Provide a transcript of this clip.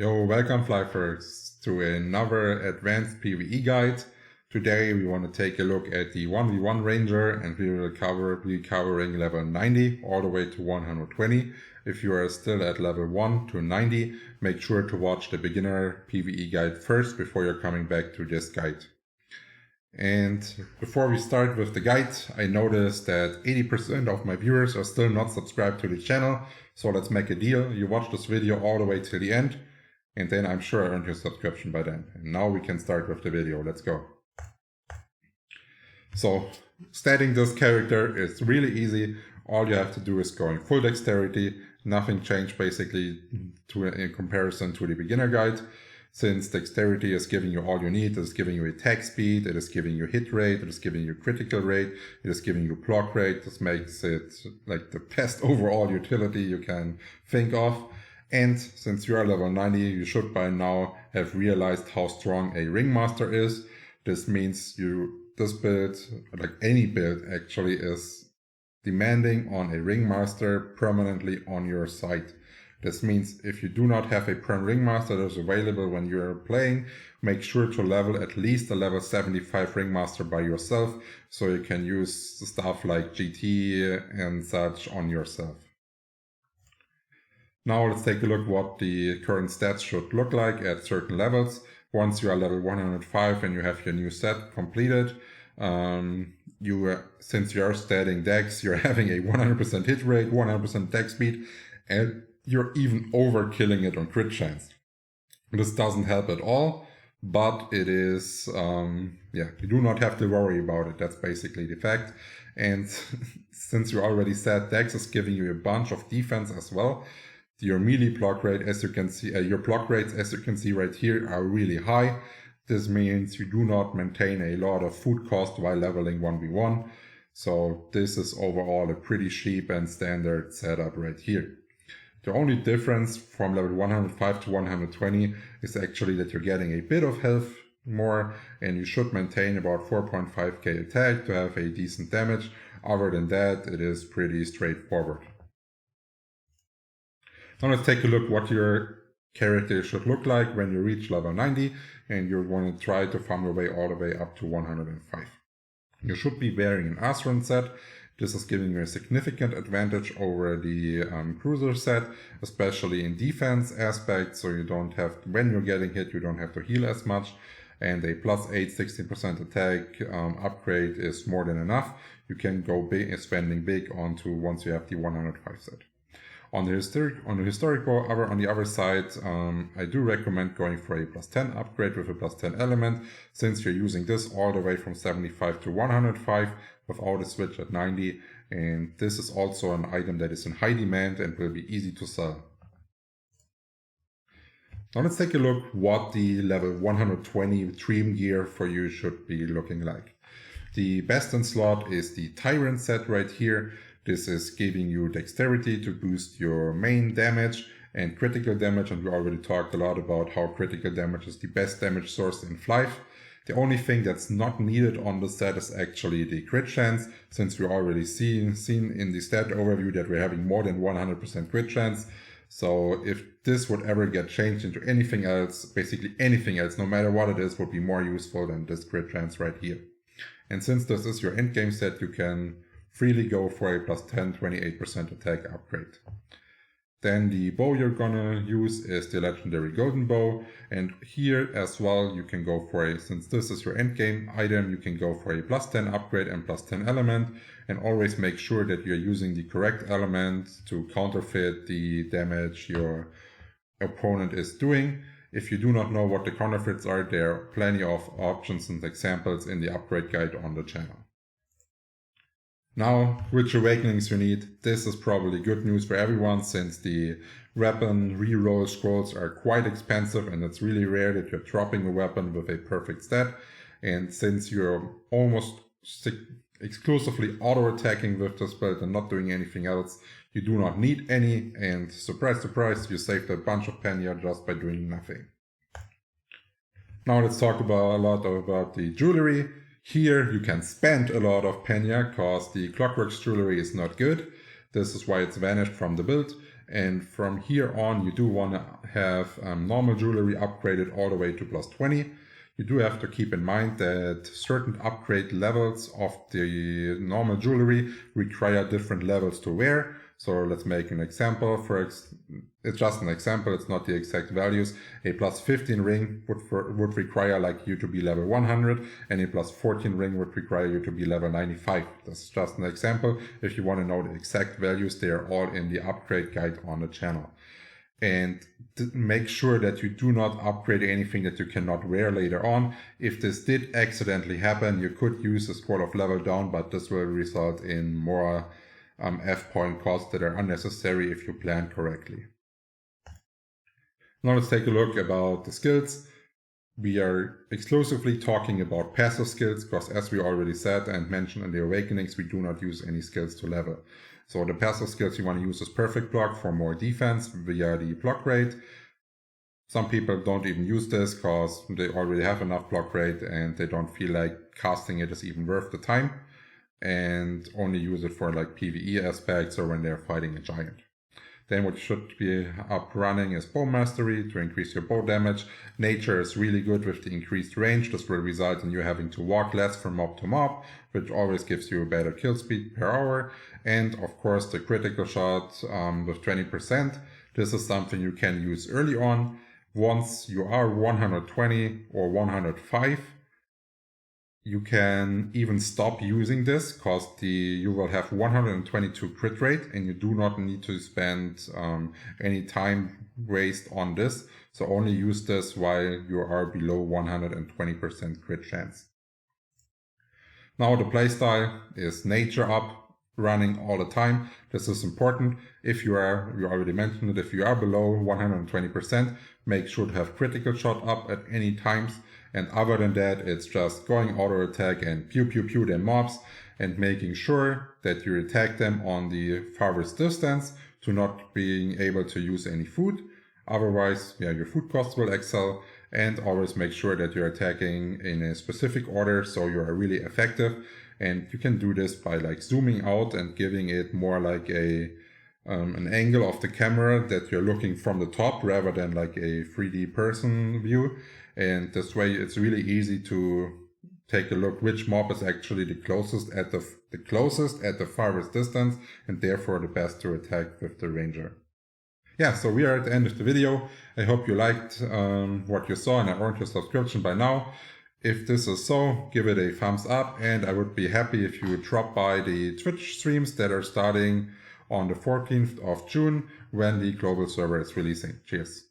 Yo, welcome Flyffers to another advanced PvE guide. Today we want to take a look at the 1v1 ranger and we will be covering level 90 all the way to 120. If you are still at level 1 to 90, make sure to watch the beginner PvE guide first before you're coming back to this guide. And before we start with the guide, I noticed that 80% of my viewers are still not subscribed to the channel. So let's make a deal. You watch this video all the way till the end, and then I'm sure I earned your subscription by then. And now we can start with the video. Let's go. So statting this character is really easy. All you have to do is go in full dexterity. Nothing changed basically in comparison to the beginner guide. Since dexterity is giving you all you need, it is giving you attack speed, it is giving you hit rate, it is giving you critical rate, it is giving you block rate. This makes it like the best overall utility you can think of. And since you are level 90, you should by now have realized how strong a ringmaster is. This means this build, like any build actually, is demanding on a ringmaster permanently on your side. This means if you do not have a perm ringmaster that is available when you are playing, make sure to level at least a level 75 ringmaster by yourself, so you can use stuff like GT and such on yourself. Now let's take a look what the current stats should look like at certain levels. Once you are level 105 and you have your new set completed, since you are statting dex, you're having a 100% hit rate, 100% dex speed, and you're even overkilling it on crit chance. This doesn't help at all, but it is, you do not have to worry about it. That's basically the fact. And since you already said dex is giving you a bunch of defense as well, your melee block rate, as you can see, your block rates, as you can see right here, are really high. This means you do not maintain a lot of food cost while leveling 1v1. So this is overall a pretty cheap and standard setup right here. The only difference from level 105 to 120 is actually that you're getting a bit of health more, and you should maintain about 4.5k attack to have a decent damage. Other than that, it is pretty straightforward. Now let's take a look what your character should look like when you reach level 90 and you want to try to farm your way all the way up to 105. You should be wearing an Asran set. This is giving you a significant advantage over the cruiser set, especially in defense aspects, so you don't have, when you're getting hit, you don't have to heal as much, and a +8 16% attack upgrade is more than enough. You can go big, spending big onto once you have the 105 set. On the other side, I do recommend going for a +10 upgrade with a +10 element, since you're using this all the way from 75 to 105 without a switch at 90, and this is also an item that is in high demand and will be easy to sell. Now let's take a look what the level 120 dream gear for you should be looking like. The best in slot is the Tyrant set right here. This is giving you dexterity to boost your main damage and critical damage, and we already talked a lot about how critical damage is the best damage source in Flyff. The only thing that's not needed on the set is actually the crit chance, since we already seen in the stat overview that we're having more than 100% crit chance. So if this would ever get changed into anything else, basically anything else, no matter what it is, would be more useful than this crit chance right here. And since this is your endgame set, you can freely go for a +10 28% attack upgrade. Then the bow you're gonna use is the legendary golden bow, and here as well you can go for since this is your endgame item, you can go for a +10 upgrade and +10 element, and always make sure that you're using the correct element to counterfeit the damage your opponent is doing. If you do not know what the counterfeits are, there are plenty of options and examples in the upgrade guide on the channel. Now, which awakenings you need. This is probably good news for everyone, since the weapon reroll scrolls are quite expensive and it's really rare that you're dropping a weapon with a perfect stat. And since you're almost exclusively auto-attacking with this build and not doing anything else, you do not need any, and surprise surprise, you saved a bunch of Penya just by doing nothing. Now let's talk a lot about the jewelry. Here you can spend a lot of Penya because the Clockwork's jewelry is not good. This is why it's vanished from the build. And from here on, you do want to have normal jewelry upgraded all the way to +20. You do have to keep in mind that certain upgrade levels of the normal jewelry require different levels to wear. So let's make an example. It's just an example, it's not the exact values. A +15 ring would require like you to be level 100, and a +14 ring would require you to be level 95. That's just an example. If you want to know the exact values, they are all in the upgrade guide on the channel. And make sure that you do not upgrade anything that you cannot wear later on. If this did accidentally happen, you could use a scroll of level down, but this will result in more F-point costs that are unnecessary if you plan correctly. Now let's take a look about the skills. We are exclusively talking about passive skills because, as we already said and mentioned in the Awakenings, we do not use any skills to level. So the passive skills you want to use is Perfect Block for more defense via the block rate. Some people don't even use this because they already have enough block rate and they don't feel like casting it is even worth the time, and only use it for like PvE aspects or when they're fighting a giant. Then what should be up running is Bow Mastery to increase your bow damage. Nature is really good with the increased range. This will result in you having to walk less from mob to mob, which always gives you a better kill speed per hour. And of course the critical shot with 20%. This is something you can use early on. Once you are 120 or 105, you can even stop using this because you will have 122 crit rate and you do not need to spend any time waste on this. So only use this while you are below 120% crit chance. Now the playstyle is nature up, running all the time. This is important. If you already mentioned it, if you are below 120%, make sure to have critical shot up at any times. And other than that, it's just going auto attack and pew pew pew them mobs and making sure that you attack them on the farthest distance to not being able to use any food. Otherwise, your food costs will excel, and always make sure that you're attacking in a specific order so you are really effective. And you can do this by like zooming out and giving it more like an angle of the camera that you're looking from the top rather than like a 3D person view. And this way it's really easy to take a look which mob is actually the closest at the farthest distance, and therefore the best to attack with the ranger. Yeah, so we are at the end of the video. I hope you liked what you saw and I earned your subscription by now. If this is so, give it a thumbs up, and I would be happy if you would drop by the Twitch streams that are starting on the 14th of June when the global server is releasing. Cheers.